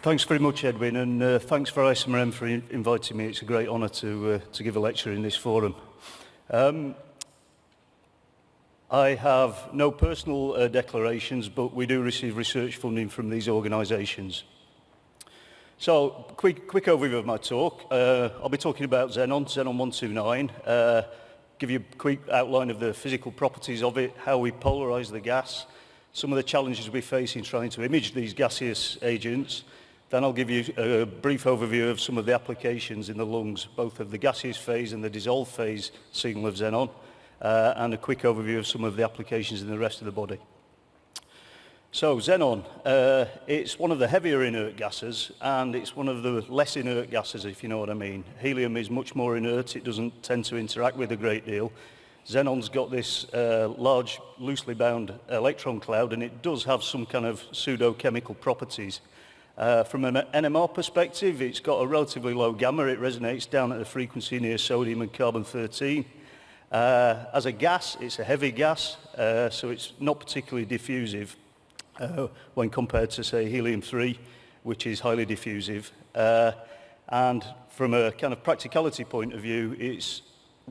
Thanks very much, Edwin, and thanks for ISMRM for inviting me. It's a great honour to give a lecture in this forum. I have no personal declarations, but we do receive research funding from these organisations. So, quick overview of my talk. I'll be talking about xenon 129, give you a quick outline of the physical properties of it, how we polarise the gas, some of the challenges we face in trying to image these gaseous agents. Then I'll give you a brief overview of some of the applications in the lungs, both of the gaseous phase and the dissolved phase signal of xenon, and a quick overview of some of the applications in the rest of the body. So xenon, it's one of the heavier inert gases, and it's one of the less inert gases, if you know what I mean. Helium is much more inert, it doesn't tend to interact with a great deal. Xenon's got this large, loosely bound electron cloud, and it does have some kind of pseudo-chemical properties. From an NMR perspective, it's got a relatively low gamma. It resonates down at a frequency near sodium and carbon-13. As a gas, it's a heavy gas, so it's not particularly diffusive when compared to, say, helium-3, which is highly diffusive. And from a kind of practicality point of view, it's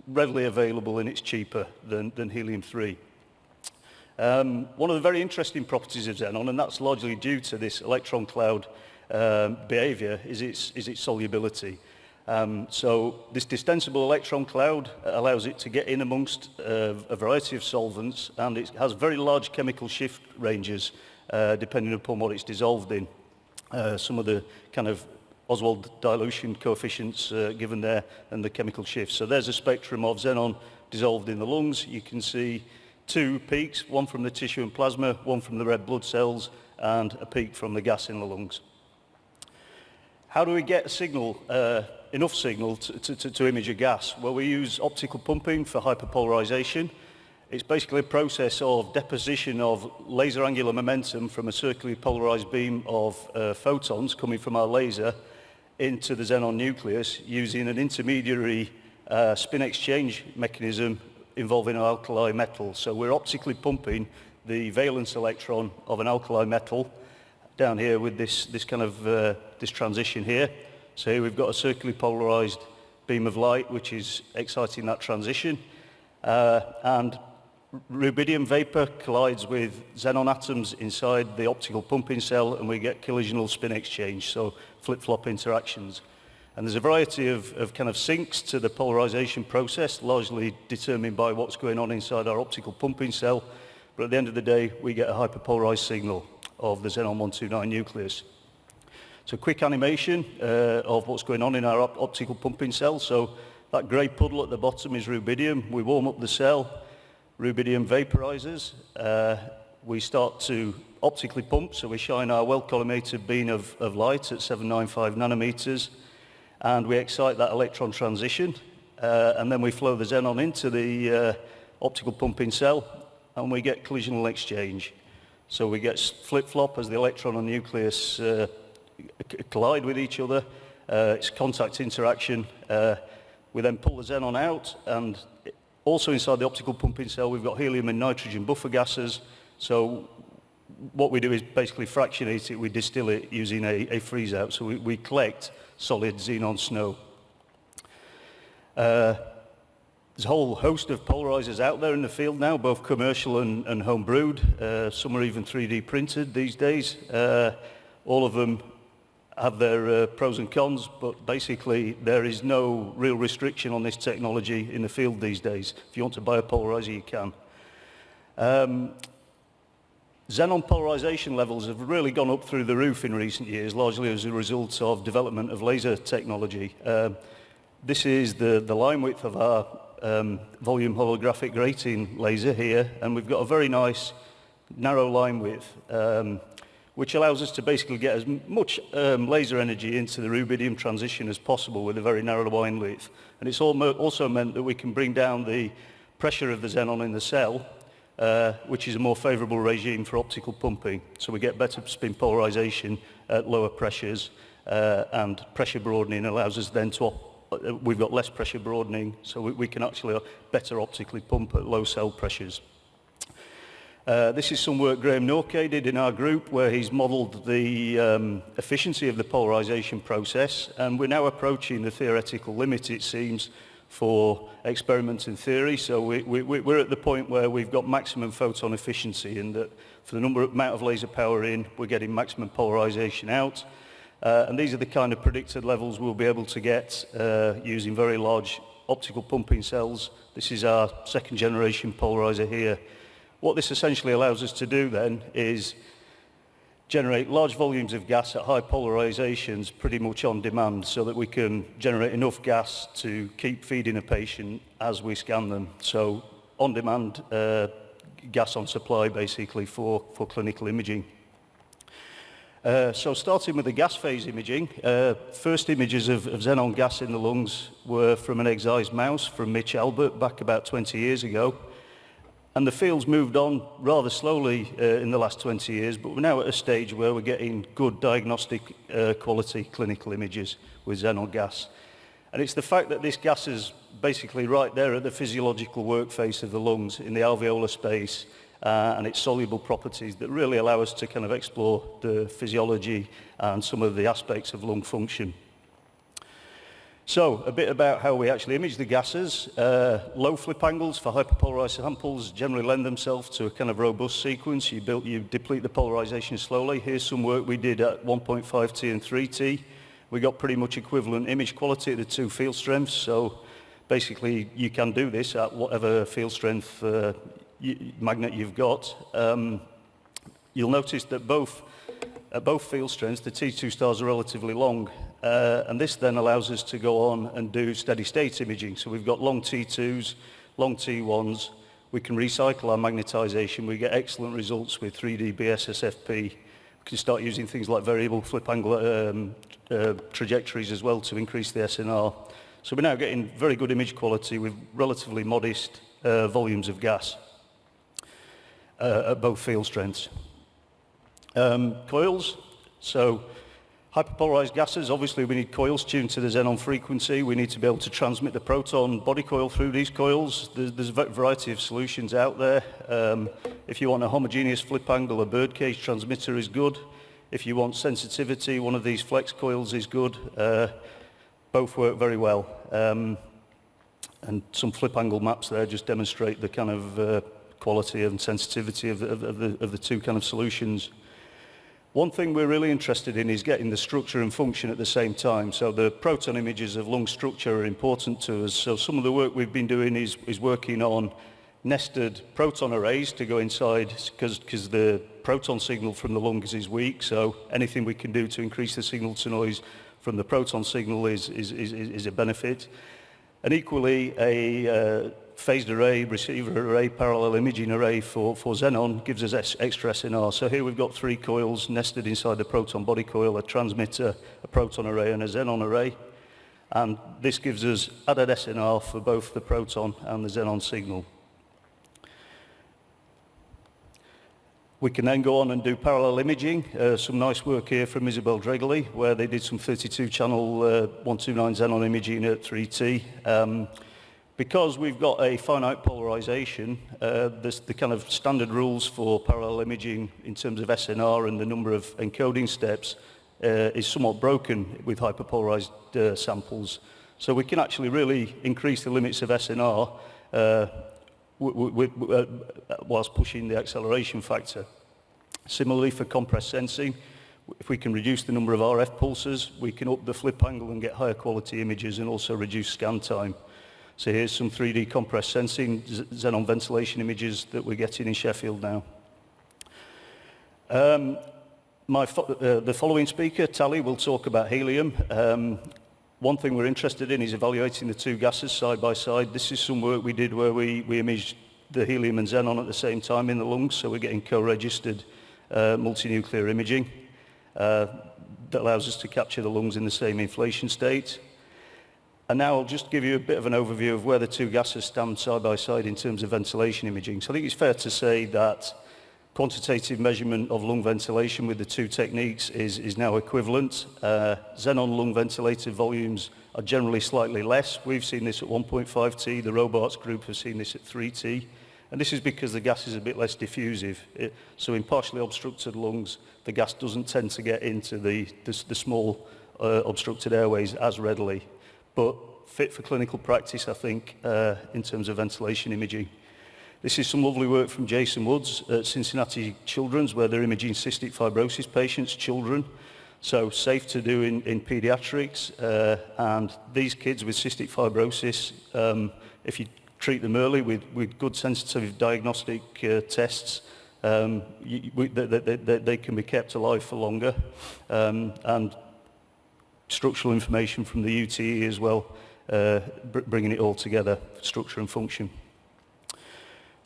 readily available and it's cheaper than helium-3. One of the very interesting properties of xenon, and that's largely due to this electron cloud behaviour, is its solubility. So this distensible electron cloud allows it to get in amongst a variety of solvents, and it has very large chemical shift ranges depending upon what it's dissolved in. Some of the kind of Oswald dilution coefficients given there and the chemical shifts. So there's a spectrum of xenon dissolved in the lungs. You can see two peaks, one from the tissue and plasma, one from the red blood cells, and a peak from the gas in the lungs. How do we get a signal, enough signal to image a gas? Well, we use optical pumping for hyperpolarization. It's basically a process of deposition of laser angular momentum from a circularly polarized beam of photons coming from our laser into the xenon nucleus using an intermediary spin exchange mechanism involving an alkali metal. So we're optically pumping the valence electron of an alkali metal down here with this kind of this transition here. So here we've got a circularly polarized beam of light which is exciting that transition, and rubidium vapor collides with xenon atoms inside the optical pumping cell, and we get collisional spin exchange, so flip-flop interactions. And there's a variety of kind of sinks to the polarization process, largely determined by what's going on inside our optical pumping cell. But at the end of the day, we get a hyperpolarized signal of the xenon 129 nucleus. So quick animation of what's going on in our optical pumping cell. So that grey puddle at the bottom is rubidium. We warm up the cell, rubidium vaporizes. We start to optically pump, so we shine our well-collimated beam of light at 795 nanometers. And we excite that electron transition, and then we flow the xenon into the optical pumping cell, and we get collisional exchange. So we get flip-flop as the electron and nucleus collide with each other. It's contact interaction. We then pull the xenon out, and also inside the optical pumping cell we've got helium and nitrogen buffer gases. So what we do is basically fractionate it, we distill it using a freeze-out. So we collect solid xenon snow. There's a whole host of polarizers out there in the field now, both commercial and home brewed. Some are even 3D printed these days. All of them have their pros and cons, but basically there is no real restriction on this technology in the field these days. If you want to buy a polarizer, you can. Xenon polarization levels have really gone up through the roof in recent years, largely as a result of development of laser technology. This is the line width of our volume holographic grating laser here, and we've got a very nice narrow line width, which allows us to basically get as much laser energy into the rubidium transition as possible with a very narrow line width. And it's also meant that we can bring down the pressure of the xenon in the cell, which is a more favourable regime for optical pumping. So we get better spin polarization at lower pressures, and pressure broadening allows us then to, we've got less pressure broadening, so we can actually better optically pump at low cell pressures. This is some work Graham Norquet did in our group where he's modelled the efficiency of the polarisation process, and we're now approaching the theoretical limit, it seems, for experiments in theory. So we're at the point where we've got maximum photon efficiency, and that for the amount of laser power in, we're getting maximum polarisation out. And these are the kind of predicted levels we'll be able to get using very large optical pumping cells. This is our second generation polarizer here. What this essentially allows us to do then is generate large volumes of gas at high polarizations pretty much on demand, so that we can generate enough gas to keep feeding a patient as we scan them. So on demand gas on supply basically for clinical imaging. So starting with the gas phase imaging, first images of xenon gas in the lungs were from an excised mouse from Mitch Albert back about 20 years ago. And the field's moved on rather slowly in the last 20 years, but we're now at a stage where we're getting good diagnostic quality clinical images with xenon gas. And it's the fact that this gas is basically right there at the physiological workface of the lungs in the alveolar space and its soluble properties that really allow us to kind of explore the physiology and some of the aspects of lung function. So, a bit about how we actually image the gases. Low flip angles for hyperpolarized samples generally lend themselves to a kind of robust sequence. You deplete the polarization slowly. Here's some work we did at 1.5T and 3T. We got pretty much equivalent image quality at the two field strengths. So, basically, you can do this at whatever field strength magnet you've got. You'll notice that at both field strengths, the T2 stars are relatively long. And this then allows us to go on and do steady state imaging. So we've got long T2s, long T1s. We can recycle our magnetization. We get excellent results with 3D BSSFP. We can start using things like variable flip angle trajectories as well to increase the SNR. So we're now getting very good image quality with relatively modest volumes of gas at both field strengths. Coils. So hyperpolarized gases, obviously we need coils tuned to the xenon frequency. We need to be able to transmit the proton body coil through these coils. There's a variety of solutions out there. If you want a homogeneous flip angle, a birdcage transmitter is good. If you want sensitivity, one of these flex coils is good. Both work very well. And some flip angle maps there just demonstrate the kind of quality and sensitivity of the two kind of solutions. One thing we're really interested in is getting the structure and function at the same time. So the proton images of lung structure are important to us. So some of the work we've been doing is working on nested proton arrays to go inside, because the proton signal from the lungs is weak. So anything we can do to increase the signal to noise from the proton signal is a benefit. And equally, a phased array, receiver array, parallel imaging array for xenon gives us extra SNR. So here we've got 3 coils nested inside the proton body coil, a transmitter, a proton array and a xenon array. And this gives us added SNR for both the proton and the xenon signal. We can then go on and do parallel imaging. Some nice work here from Isabel Dregely, where they did some 32-channel 129 xenon imaging at 3T. Because we've got a finite polarization, the kind of standard rules for parallel imaging in terms of SNR and the number of encoding steps is somewhat broken with hyperpolarized samples. So we can actually really increase the limits of SNR whilst pushing the acceleration factor. Similarly for compressed sensing, if we can reduce the number of RF pulses, we can up the flip angle and get higher quality images and also reduce scan time. So here's some 3D compressed sensing xenon ventilation images that we're getting in Sheffield now. The following speaker, Tally, will talk about helium. One thing we're interested in is evaluating the two gases side by side. This is some work we did where we imaged the helium and xenon at the same time in the lungs, so we're getting co-registered multinuclear imaging that allows us to capture the lungs in the same inflation state. And now I'll just give you a bit of an overview of where the two gases stand side by side in terms of ventilation imaging. So I think it's fair to say that quantitative measurement of lung ventilation with the two techniques is now equivalent. Xenon lung ventilated volumes are generally slightly less. We've seen this at 1.5T. The Robarts group have seen this at 3T. And this is because the gas is a bit less diffusive. So in partially obstructed lungs, the gas doesn't tend to get into the small obstructed airways as readily, but fit for clinical practice, I think, in terms of ventilation imaging. This is some lovely work from Jason Woods at Cincinnati Children's, where they're imaging cystic fibrosis patients, children. So safe to do in pediatrics, and these kids with cystic fibrosis, if you treat them early with good sensitive diagnostic tests, they can be kept alive for longer, and structural information from the UTE as well, bringing it all together, structure and function.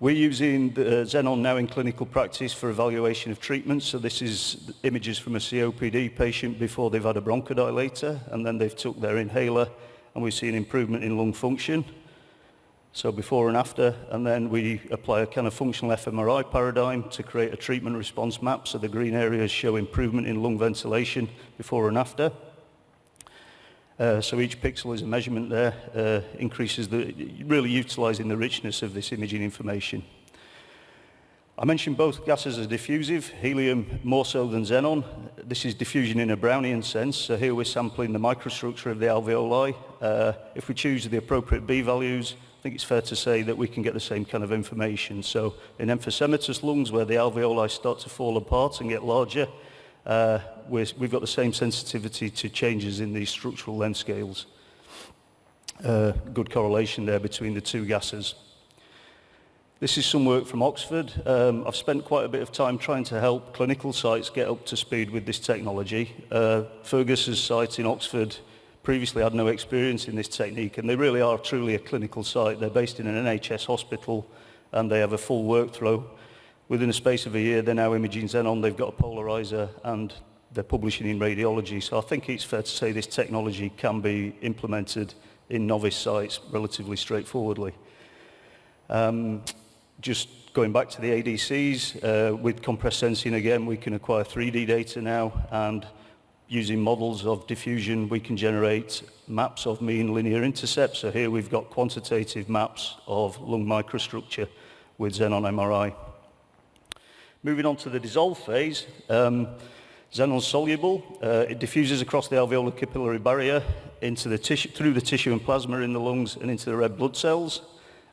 We're using the xenon now in clinical practice for evaluation of treatment. So this is images from a COPD patient before they've had a bronchodilator, and then they've took their inhaler, and we see an improvement in lung function. So before and after, and then we apply a kind of functional fMRI paradigm to create a treatment response map. So the green areas show improvement in lung ventilation before and after. So each pixel is a measurement there, increases really utilising the richness of this imaging information. I mentioned both gases as diffusive, helium more so than xenon. This is diffusion in a Brownian sense, so here we're sampling the microstructure of the alveoli. If we choose the appropriate B values, I think it's fair to say that we can get the same kind of information. So in emphysematous lungs, where the alveoli start to fall apart and get larger, we've got the same sensitivity to changes in these structural length scales. Good correlation there between the two gases. This is some work from Oxford. I've spent quite a bit of time trying to help clinical sites get up to speed with this technology. Fergus's site in Oxford previously had no experience in this technique, and they really are truly a clinical site. They're based in an NHS hospital, and they have a full workflow. Within a space of a year, they're now imaging xenon, they've got a polarizer, and they're publishing in radiology. So I think it's fair to say this technology can be implemented in novice sites relatively straightforwardly. Just going back to the ADCs, with compressed sensing again, we can acquire 3D data now, and using models of diffusion, we can generate maps of mean linear intercepts. So here we've got quantitative maps of lung microstructure with xenon MRI. Moving on to the dissolve phase, xenon's soluble. It diffuses across the alveolar capillary barrier into the tissue, through the tissue and plasma in the lungs and into the red blood cells.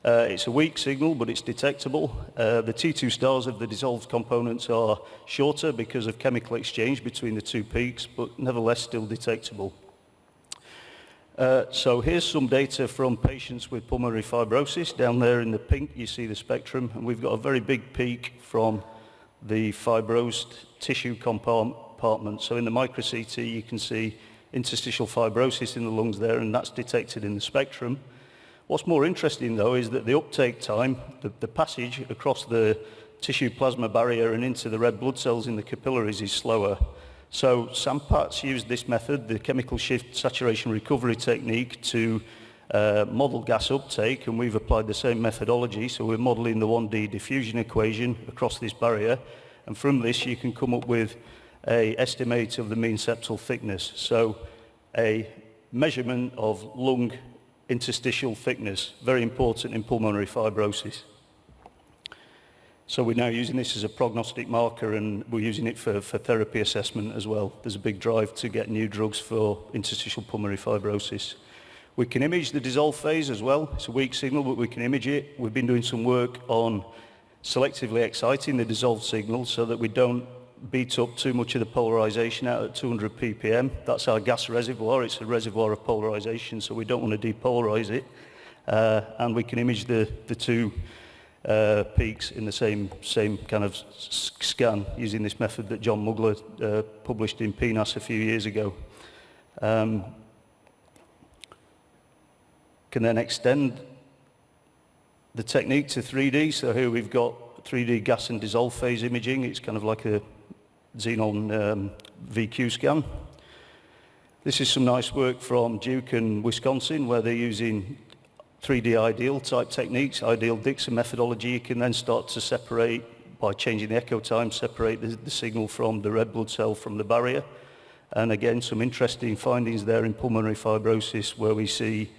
It's a weak signal, but it's detectable. The T2 stars of the dissolved components are shorter because of chemical exchange between the two peaks, but nevertheless still detectable. So here's some data from patients with pulmonary fibrosis. Down there in the pink, you see the spectrum, and we've got a very big peak from the fibrosed tissue compartment. So in the micro-CT, you can see interstitial fibrosis in the lungs there, and that's detected in the spectrum. What's more interesting, though, is that the uptake time, the passage across the tissue plasma barrier and into the red blood cells in the capillaries is slower. So Sampats used this method, the chemical shift saturation recovery technique, to model gas uptake, and we've applied the same methodology. So we're modeling the 1D diffusion equation across this barrier, and from this you can come up with an estimate of the mean septal thickness. So a measurement of lung interstitial thickness, very important in pulmonary fibrosis. So we're now using this as a prognostic marker, and we're using it for therapy assessment as well. There's a big drive to get new drugs for interstitial pulmonary fibrosis. We can image the dissolve phase as well. It's a weak signal, but we can image it. We've been doing some work on selectively exciting the dissolved signal so that we don't beat up too much of the polarization out at 200 ppm. That's our gas reservoir. It's a reservoir of polarization, so we don't want to depolarize it. And we can image the two peaks in the same kind of scan using this method that John Mugler published in PNAS a few years ago. Can then extend the technique to 3D. So here we've got 3D gas and dissolve phase imaging. It's kind of like a xenon VQ scan. This is some nice work from Duke and Wisconsin, where they're using 3D ideal type techniques, ideal Dixon methodology. You can then start to separate, by changing the echo time, separate the signal from the red blood cell from the barrier. And again, some interesting findings there in pulmonary fibrosis, where we see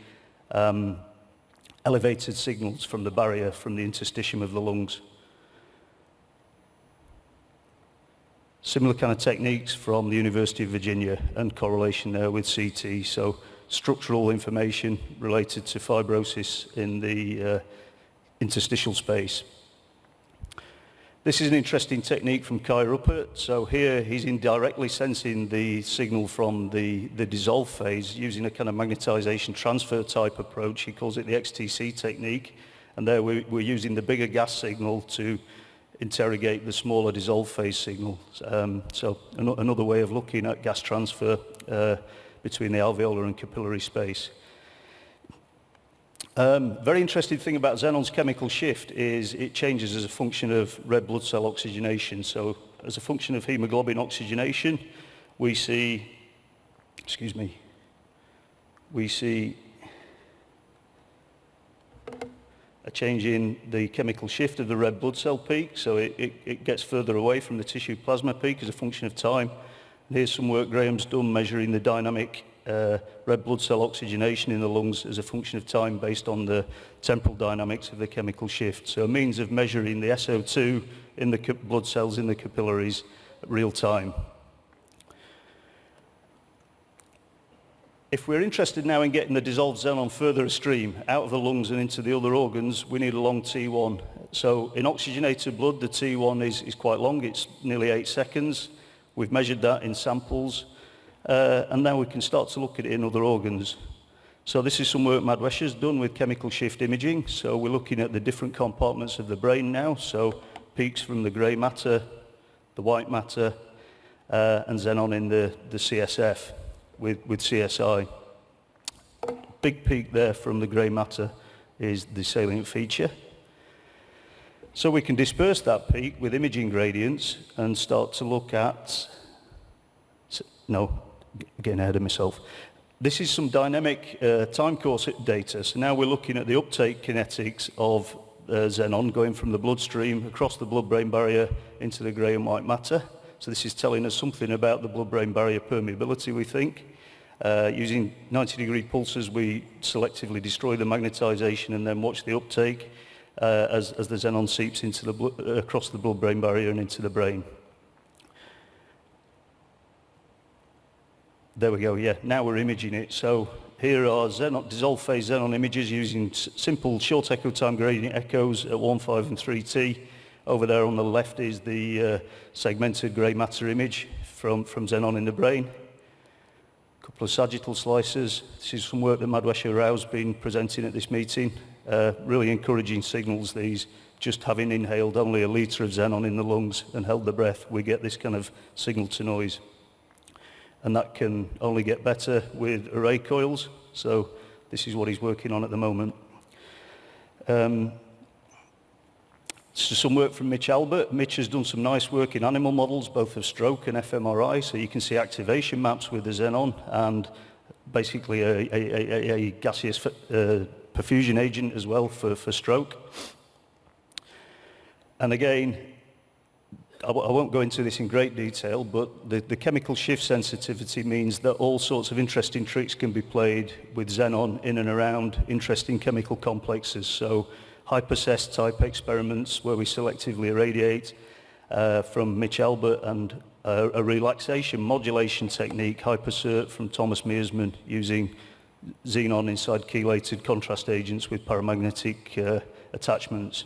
elevated signals from the barrier, from the interstitium of the lungs. Similar kind of techniques from the University of Virginia and correlation there with CT, so structural information related to fibrosis in the interstitial space. This is an interesting technique from Kai Ruppert. So here he's indirectly sensing the signal from the dissolve phase using a kind of magnetization transfer type approach. He calls it the XTC technique. And there we're using the bigger gas signal to interrogate the smaller dissolve phase signal. So another way of looking at gas transfer between the alveolar and capillary space. Very interesting thing about xenon's chemical shift is it changes as a function of red blood cell oxygenation. So as a function of hemoglobin oxygenation, we see a change in the chemical shift of the red blood cell peak. So it gets further away from the tissue plasma peak as a function of time. And here's some work Graham's done measuring the dynamic red blood cell oxygenation in the lungs as a function of time based on the temporal dynamics of the chemical shift. So a means of measuring the SO2 in the blood cells in the capillaries at real time. If we're interested now in getting the dissolved xenon further upstream, out of the lungs and into the other organs, we need a long T1. So in oxygenated blood, the T1 is quite long, it's nearly 8 seconds. We've measured that in samples. And now we can start to look at it in other organs. So this is some work Madhwesha's done with chemical shift imaging. So we're looking at the different compartments of the brain now. So peaks from the grey matter, the white matter, and xenon in the CSF with CSI. Big peak there from the grey matter is the salient feature. So we can disperse that peak with imaging gradients and start to look at, getting ahead of myself. This is some dynamic time course data. So now we're looking at the uptake kinetics of xenon going from the bloodstream across the blood-brain barrier into the grey and white matter. So this is telling us something about the blood-brain barrier permeability, we think. Using 90-degree pulses, we selectively destroy the magnetization and then watch the uptake as the xenon seeps into the across the blood-brain barrier and into the brain. There we go, yeah, now we're imaging it. So here are dissolved phase xenon images using simple short echo time gradient echoes at 1, 5 and 3T. Over there on the left is the segmented grey matter image from xenon in the brain. A couple of sagittal slices. This is some work that Madhwesha Rao's been presenting at this meeting. Really encouraging signals, these. Just having inhaled only a litre of xenon in the lungs and held the breath, we get this kind of signal to noise. And that can only get better with array coils. So this is what he's working on at the moment. So some work from Mitch Albert. Mitch has done some nice work in animal models, both of stroke and fMRI. So you can see activation maps with the xenon and basically a gaseous perfusion agent as well for stroke. And again, I won't go into this in great detail, but the chemical shift sensitivity means that all sorts of interesting tricks can be played with xenon in and around interesting chemical complexes. So hypercest type experiments where we selectively irradiate from Mitch Albert, and a relaxation modulation technique, hypercert from Thomas Meersman, using xenon inside chelated contrast agents with paramagnetic attachments.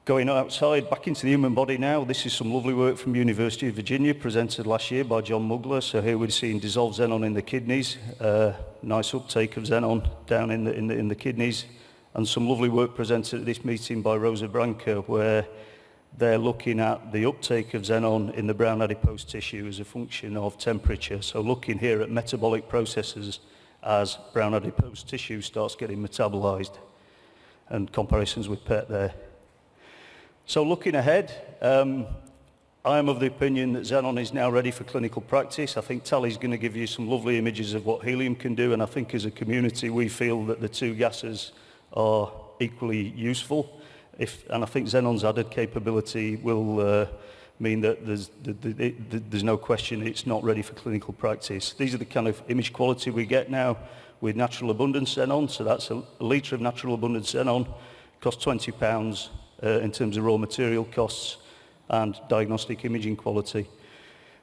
Going outside, back into the human body now, this is some lovely work from University of Virginia, presented last year by John Mugler. So here we're seeing dissolved xenon in the kidneys, nice uptake of xenon down in the kidneys, and some lovely work presented at this meeting by Rosa Branca, where they're looking at the uptake of xenon in the brown adipose tissue as a function of temperature. So looking here at metabolic processes as brown adipose tissue starts getting metabolized, and comparisons with PET there. So looking ahead, I am of the opinion that xenon is now ready for clinical practice. I think Tally's going to give you some lovely images of what helium can do, and I think as a community we feel that the two gases are equally useful. And I think xenon's added capability will mean that there's no question it's not ready for clinical practice. These are the kind of image quality we get now with natural abundance xenon, so that's a litre of natural abundance xenon, costs £20 in terms of raw material costs and diagnostic imaging quality.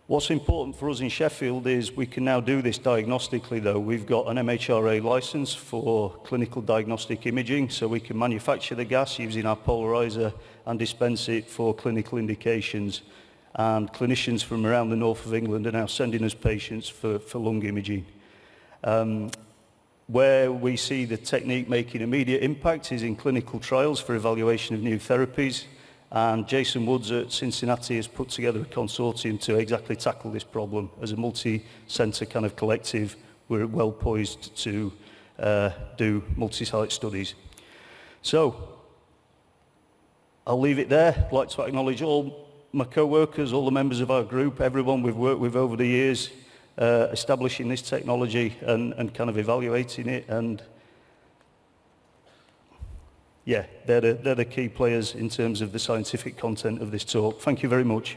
What's important for us in Sheffield is we can now do this diagnostically though. We've got an MHRA license for clinical diagnostic imaging, so we can manufacture the gas using our polarizer and dispense it for clinical indications. And clinicians from around the north of England are now sending us patients for lung imaging. Where we see the technique making immediate impact is in clinical trials for evaluation of new therapies. And Jason Woods at Cincinnati has put together a consortium to exactly tackle this problem. As a multi-centre kind of collective, we're well poised to do multi-site studies. So, I'll leave it there. I'd like to acknowledge all my co-workers, all the members of our group, everyone we've worked with over the years, establishing this technology and kind of evaluating it. And yeah, they're the key players in terms of the scientific content of this talk. Thank you very much.